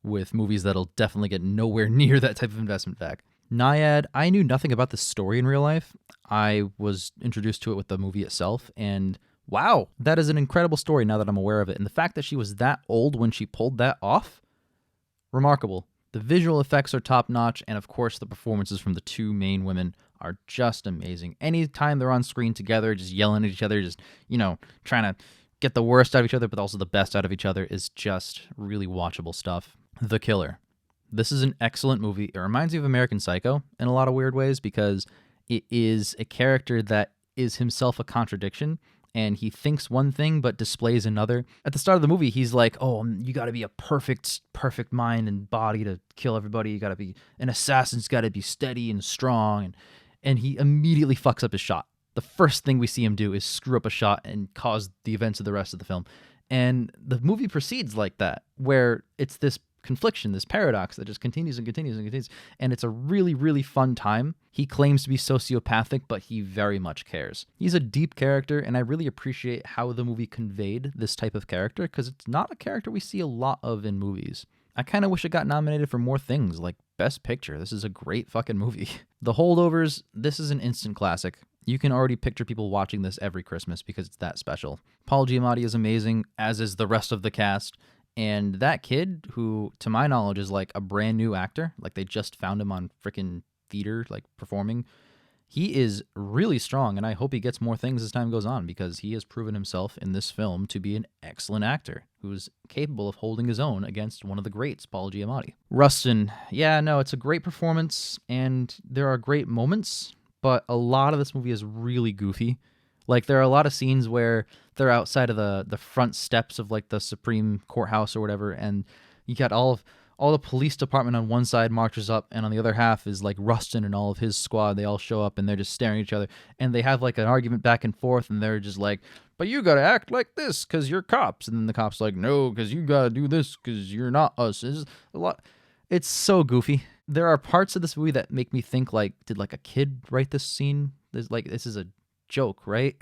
with movies that'll definitely get nowhere near that type of investment back. Naiad, I knew nothing about this story in real life. I was introduced to it with the movie itself, and wow, that is an incredible story now that I'm aware of it. And the fact that she was that old when she pulled that off, remarkable. The visual effects are top-notch, and of course the performances from the two main women are just amazing. Anytime they're on screen together, just yelling at each other, just, trying to get the worst out of each other, but also the best out of each other, is just really watchable stuff. The Killer. This is an excellent movie. It reminds me of American Psycho in a lot of weird ways because it is a character that is himself a contradiction, and he thinks one thing but displays another. At the start of the movie, he's like, oh, you got to be a perfect mind and body to kill everybody. You got to be an assassin's got to be steady and strong. And he immediately fucks up his shot. The first thing we see him do is screw up a shot and cause the events of the rest of the film. And the movie proceeds like that, where it's this confliction, this paradox that just continues and continues and continues. And it's a really, really fun time. He claims to be sociopathic, but he very much cares. He's a deep character, and I really appreciate how the movie conveyed this type of character, because it's not a character we see a lot of in movies. I kind of wish it got nominated for more things, like Best Picture. This is a great fucking movie. The Holdovers, this is an instant classic. You can already picture people watching this every Christmas because it's that special. Paul Giamatti is amazing, as is the rest of the cast. And that kid, who, to my knowledge, is like a brand new actor, like they just found him on freaking theater, like performing, he is really strong, and I hope he gets more things as time goes on, because he has proven himself in this film to be an excellent actor who's capable of holding his own against one of the greats, Paul Giamatti. Rustin, yeah, no, it's a great performance, and there are great moments, but a lot of this movie is really goofy. Like, there are a lot of scenes where they're outside of the front steps of, like, the Supreme Courthouse or whatever, and you got all the police department on one side marches up, and on the other half is, like, Rustin and all of his squad. They all show up, and they're just staring at each other, and they have, like, an argument back and forth, and they're just like, but you gotta act like this because you're cops. And then the cops like, no, because you gotta do this because you're not us. It's so goofy. There are parts of this movie that make me think, like, did, like, a kid write this scene? This is a joke, right?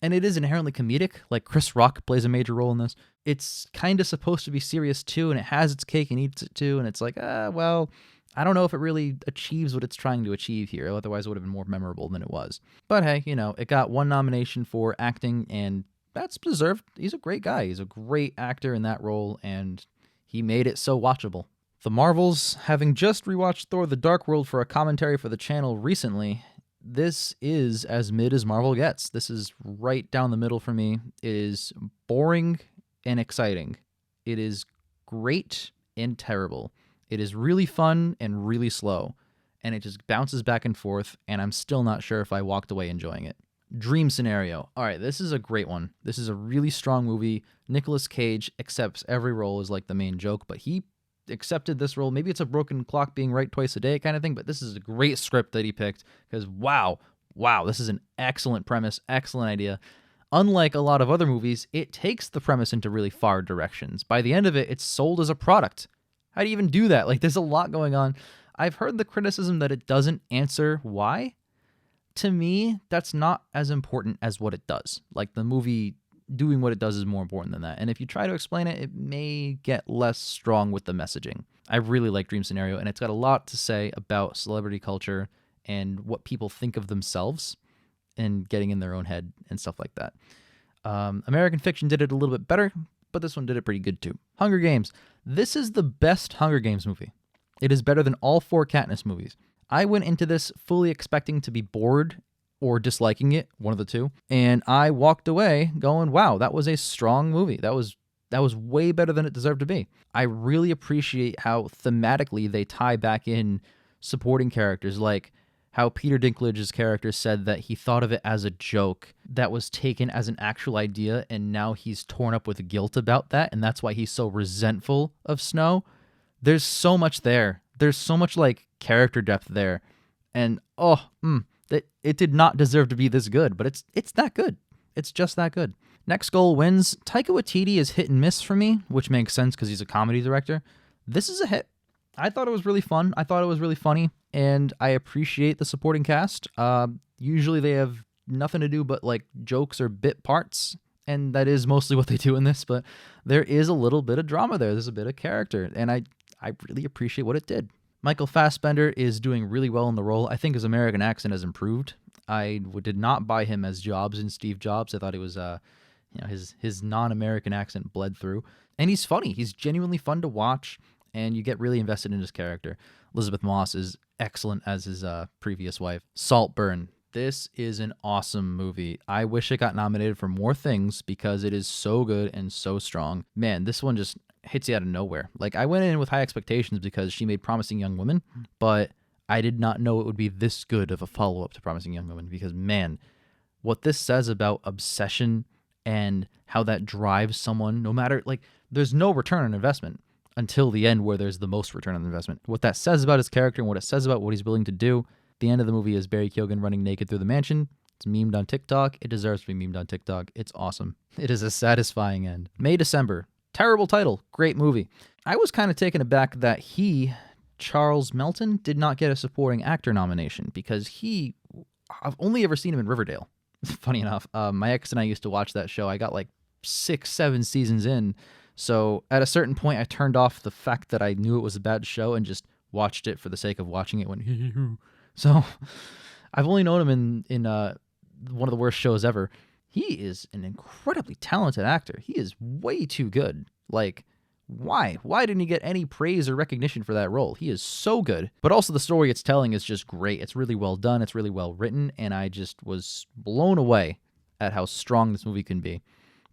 And it is inherently comedic. Like, Chris Rock plays a major role in this. It's kind of supposed to be serious too, and it has its cake and eats it too, and it's like, well, I don't know if it really achieves what it's trying to achieve here. Otherwise it would have been more memorable than it was. But hey, it got one nomination for acting, and that's deserved. He's a great guy. He's a great actor in that role, and he made it so watchable. The Marvels, having just rewatched Thor: The Dark World for a commentary for the channel recently, this is as mid as Marvel gets. This is right down the middle for me. It is boring and exciting. It is great and terrible. It is really fun and really slow. And it just bounces back and forth, and I'm still not sure if I walked away enjoying it. Dream Scenario. All right, this is a great one. This is a really strong movie. Nicolas Cage accepts every role as like the main joke, but he accepted this role. Maybe it's a broken clock being right twice a day kind of thing, but this is a great script that he picked, because wow, this is an excellent premise, excellent idea. Unlike a lot of other movies, it takes the premise into really far directions. By the end of it, it's sold as a product. How do you even do that? Like, there's a lot going on. I've heard the criticism that it doesn't answer why. To me, that's not as important as what it does. Like, the movie doing what it does is more important than that. And if you try to explain it, it may get less strong with the messaging. I really like Dream Scenario, and it's got a lot to say about celebrity culture and what people think of themselves and getting in their own head and stuff like that. American Fiction did it a little bit better, but this one did it pretty good too. Hunger Games. This is the best Hunger Games movie. It is better than all 4 Katniss movies. I went into this fully expecting to be bored or disliking it, one of the two, and I walked away going, wow, that was a strong movie. That was way better than it deserved to be. I really appreciate how thematically they tie back in supporting characters, like how Peter Dinklage's character said that he thought of it as a joke that was taken as an actual idea, and now he's torn up with guilt about that, and that's why he's so resentful of Snow. There's so much there. There's so much, like, character depth there. And, that it did not deserve to be this good, but it's that good. It's just that good. Next Goal Wins. Taika Waititi is hit and miss for me, which makes sense because he's a comedy director. This is a hit. I thought it was really fun. I thought it was really funny, and I appreciate the supporting cast. Usually they have nothing to do but, like, jokes or bit parts, and that is mostly what they do in this, but there is a little bit of drama there. There's a bit of character, and I really appreciate what it did. Michael Fassbender is doing really well in the role. I think his American accent has improved. I did not buy him as Jobs in Steve Jobs. I thought it was, his non-American accent bled through. And he's funny. He's genuinely fun to watch, and you get really invested in his character. Elizabeth Moss is excellent as his previous wife. Saltburn. This is an awesome movie. I wish it got nominated for more things because it is so good and so strong. Man, this one just hits you out of nowhere. Like, I went in with high expectations because she made Promising Young Woman, but I did not know it would be this good of a follow-up to Promising Young Woman, because, man, what this says about obsession and how that drives someone, no matter, like, there's no return on investment until the end where there's the most return on investment. What that says about his character and what it says about what he's willing to do. The end of the movie is Barry Keoghan running naked through the mansion. It's memed on TikTok. It deserves to be memed on TikTok. It's awesome. It is a satisfying end. May, December. Terrible title, great movie. I was kind of taken aback that Charles Melton, did not get a supporting actor nomination because I've only ever seen him in Riverdale. Funny enough, my ex and I used to watch that show. I got like 6, 7 seasons in. So at a certain point, I turned off the fact that I knew it was a bad show and just watched it for the sake of watching it. So I've only known him in one of the worst shows ever. He is an incredibly talented actor. He is way too good. Like, why? Why didn't he get any praise or recognition for that role? He is so good. But also the story it's telling is just great. It's really well done. It's really well written. And I just was blown away at how strong this movie can be.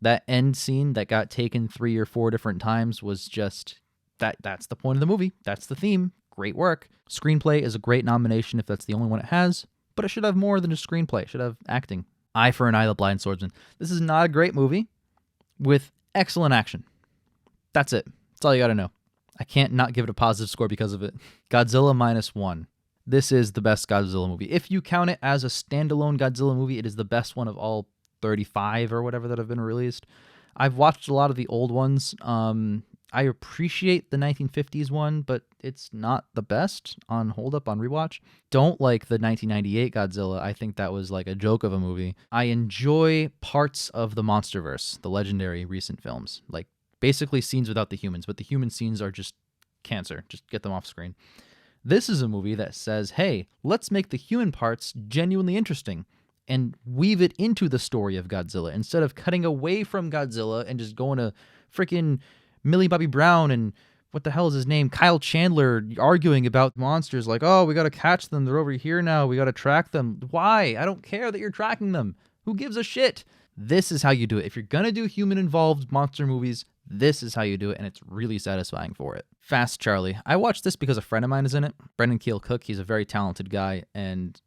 That end scene that got taken 3 or 4 different times was just, that's the point of the movie. That's the theme. Great work. Screenplay is a great nomination if that's the only one it has. But it should have more than just screenplay. It should have acting. Eye for an Eye, The Blind Swordsman. This is not a great movie with excellent action. That's it. That's all you gotta know. I can't not give it a positive score because of it. Godzilla -1. This is the best Godzilla movie. If you count it as a standalone Godzilla movie, it is the best one of all 35 or whatever that have been released. I've watched a lot of the old ones. I appreciate the 1950s one, but it's not the best on hold up on rewatch. Don't like the 1998 Godzilla. I think that was like a joke of a movie. I enjoy parts of the Monsterverse, the legendary recent films, like basically scenes without the humans, but the human scenes are just cancer. Just get them off screen. This is a movie that says, hey, let's make the human parts genuinely interesting and weave it into the story of Godzilla instead of cutting away from Godzilla and just going to freaking Millie Bobby Brown and what the hell is his name? Kyle Chandler arguing about monsters like, oh, we got to catch them. They're over here now. We got to track them. Why? I don't care that you're tracking them. Who gives a shit? This is how you do it. If you're going to do human-involved monster movies, this is how you do it, and it's really satisfying for it. Fast Charlie. I watched this because a friend of mine is in it. Brendan Keel Cook. He's a very talented guy, and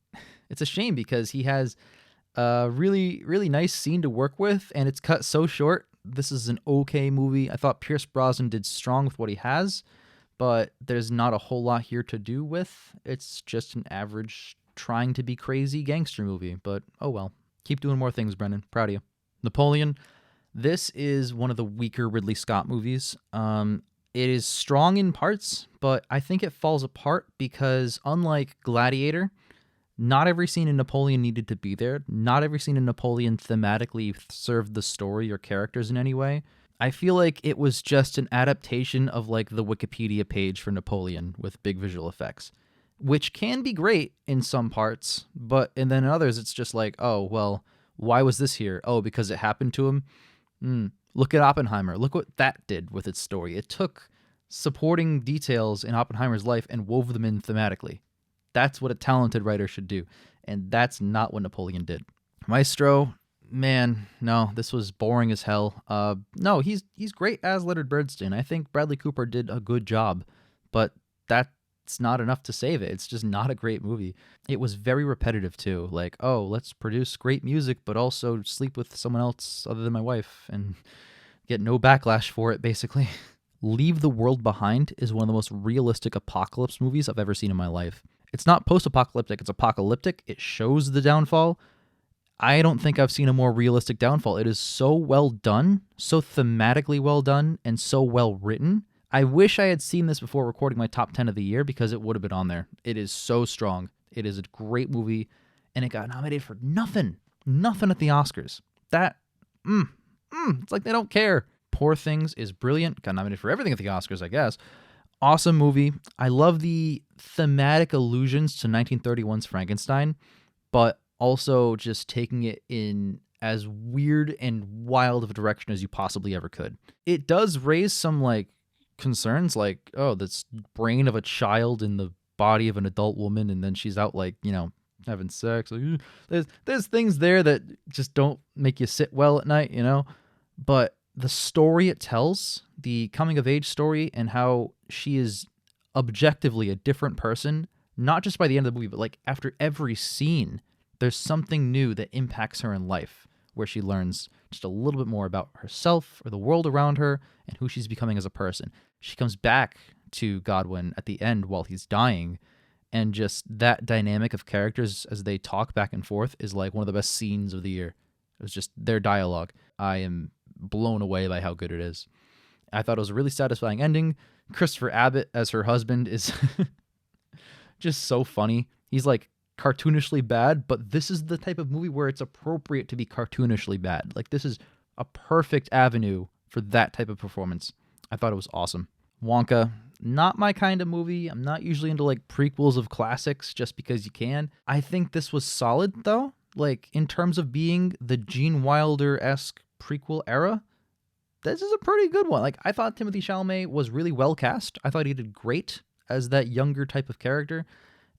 it's a shame because he has a really, really nice scene to work with, and it's cut so short. This is an okay movie. I thought Pierce Brosnan did strong with what he has, but there's not a whole lot here to do with. It's just an average trying to be crazy gangster movie, but oh well. Keep doing more things, Brendan. Proud of you. Napoleon. This is one of the weaker Ridley Scott movies. It is strong in parts, but I think it falls apart because unlike Gladiator, not every scene in Napoleon needed to be there. Not every scene in Napoleon thematically served the story or characters in any way. I feel like it was just an adaptation of like the Wikipedia page for Napoleon with big visual effects, which can be great in some parts, and then in others it's just like, oh, well, why was this here? Oh, because it happened to him? Look at Oppenheimer. Look what that did with its story. It took supporting details in Oppenheimer's life and wove them in thematically. That's what a talented writer should do, and that's not what Napoleon did. Maestro, man, no, this was boring as hell. No, he's great as Leonard Bernstein. I think Bradley Cooper did a good job, but that's not enough to save it. It's just not a great movie. It was very repetitive too. Like, oh, let's produce great music, but also sleep with someone else other than my wife and get no backlash for it, basically. Leave the World Behind is one of the most realistic apocalypse movies I've ever seen in my life. It's not post-apocalyptic, it's apocalyptic. It shows the downfall. I don't think I've seen a more realistic downfall. It is so well done, so thematically well done, and so well written. I wish I had seen this before recording my top 10 of the year because it would have been on there. It is so strong. It is a great movie, and it got nominated for nothing. Nothing at the Oscars. It's like they don't care. Poor Things is brilliant. Got nominated for everything at the Oscars, I guess. Awesome movie. I love the thematic allusions to 1931's Frankenstein, but also just taking it in as weird and wild of a direction as you possibly ever could. It does raise some like concerns like, oh, this brain of a child in the body of an adult woman, and then she's out like, having sex. Like, there's things there that just don't make you sit well at night, But the story it tells, the coming of age story, and how she is objectively a different person, not just by the end of the movie, but like after every scene, there's something new that impacts her in life, where she learns just a little bit more about herself or the world around her and who she's becoming as a person. She comes back to Godwin at the end while he's dying, and just that dynamic of characters as they talk back and forth is like one of the best scenes of the year. It was just their dialogue. I am blown away by how good it is. I thought it was a really satisfying ending. Christopher Abbott as her husband is just so funny. He's like cartoonishly bad, but this is the type of movie where it's appropriate to be cartoonishly bad. Like, this is a perfect avenue for that type of performance. I thought it was awesome. Wonka, not my kind of movie. I'm not usually into like prequels of classics just because you can. I think this was solid though. Like, in terms of being the Gene Wilder-esque prequel era, this is a pretty good one. Like, I thought Timothée Chalamet was really well cast. I thought he did great as that younger type of character.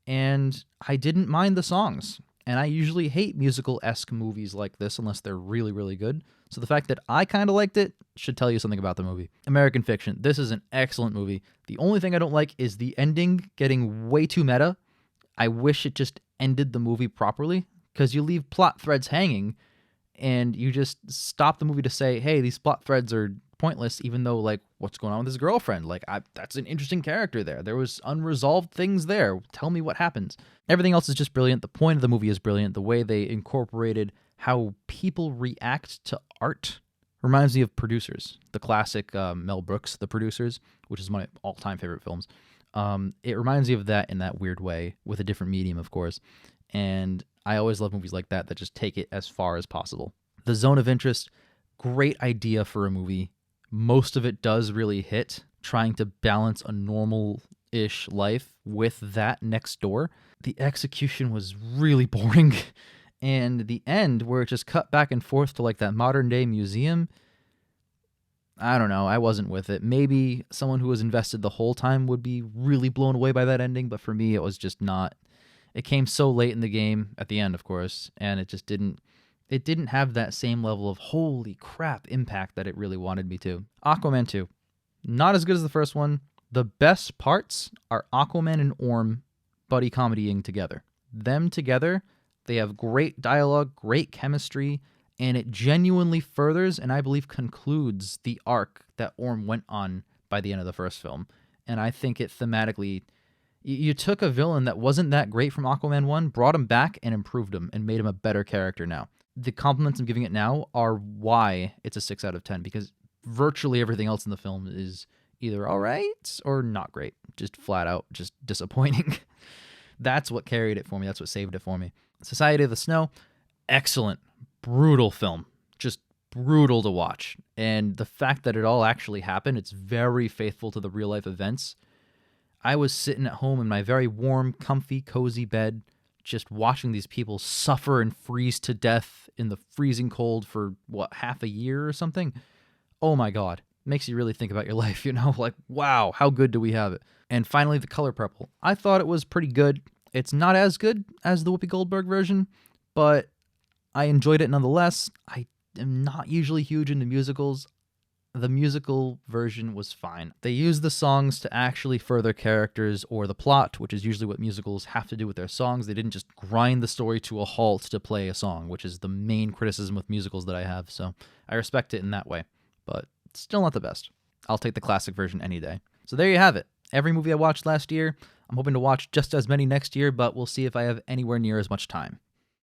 And I didn't mind the songs. And I usually hate musical-esque movies like this unless they're really, really good. So the fact that I kind of liked it should tell you something about the movie. American Fiction. This is an excellent movie. The only thing I don't like is the ending getting way too meta. I wish it just ended the movie properly, because you leave plot threads hanging and you just stop the movie to say, hey, these plot threads are pointless, even though, like, what's going on with his girlfriend? Like, that's an interesting character there. There was unresolved things there. Tell me what happens. Everything else is just brilliant. The point of the movie is brilliant. The way they incorporated how people react to art reminds me of Producers, the classic Mel Brooks, The Producers, which is my all-time favorite films. It reminds me of that in that weird way, with a different medium, of course. And I always love movies like that just take it as far as possible. The Zone of Interest, great idea for a movie. Most of it does really hit, trying to balance a normal-ish life with that next door. The execution was really boring. And the end, where it just cut back and forth to like that modern-day museum, I don't know. I wasn't with it. Maybe someone who was invested the whole time would be really blown away by that ending, but for me, it was just not. It came so late in the game, at the end, of course, and it just didn't have that same level of holy crap impact that it really wanted me to. Aquaman 2. Not as good as the first one. The best parts are Aquaman and Orm buddy comedying together. Them together, they have great dialogue, great chemistry, and it genuinely furthers and I believe concludes the arc that Orm went on by the end of the first film. And I think it thematically, you took a villain that wasn't that great from Aquaman 1, brought him back and improved him and made him a better character now. The compliments I'm giving it now are why it's a 6 out of 10, because virtually everything else in the film is either all right or not great. Just flat out, just disappointing. That's what carried it for me. That's what saved it for me. Society of the Snow, excellent. Brutal film. Just brutal to watch. And the fact that it all actually happened, it's very faithful to the real life events. I was sitting at home in my very warm, comfy, cozy bed, just watching these people suffer and freeze to death in the freezing cold for, half a year or something? Oh my God. Makes you really think about your life, Like, wow, how good do we have it? And finally, The Color Purple. I thought it was pretty good. It's not as good as the Whoopi Goldberg version, but I enjoyed it nonetheless. I am not usually huge into musicals. The musical version was fine. They used the songs to actually further characters or the plot, which is usually what musicals have to do with their songs. They didn't just grind the story to a halt to play a song, which is the main criticism with musicals that I have. So I respect it in that way, but still not the best. I'll take the classic version any day. So there you have it. Every movie I watched last year, I'm hoping to watch just as many next year, but we'll see if I have anywhere near as much time.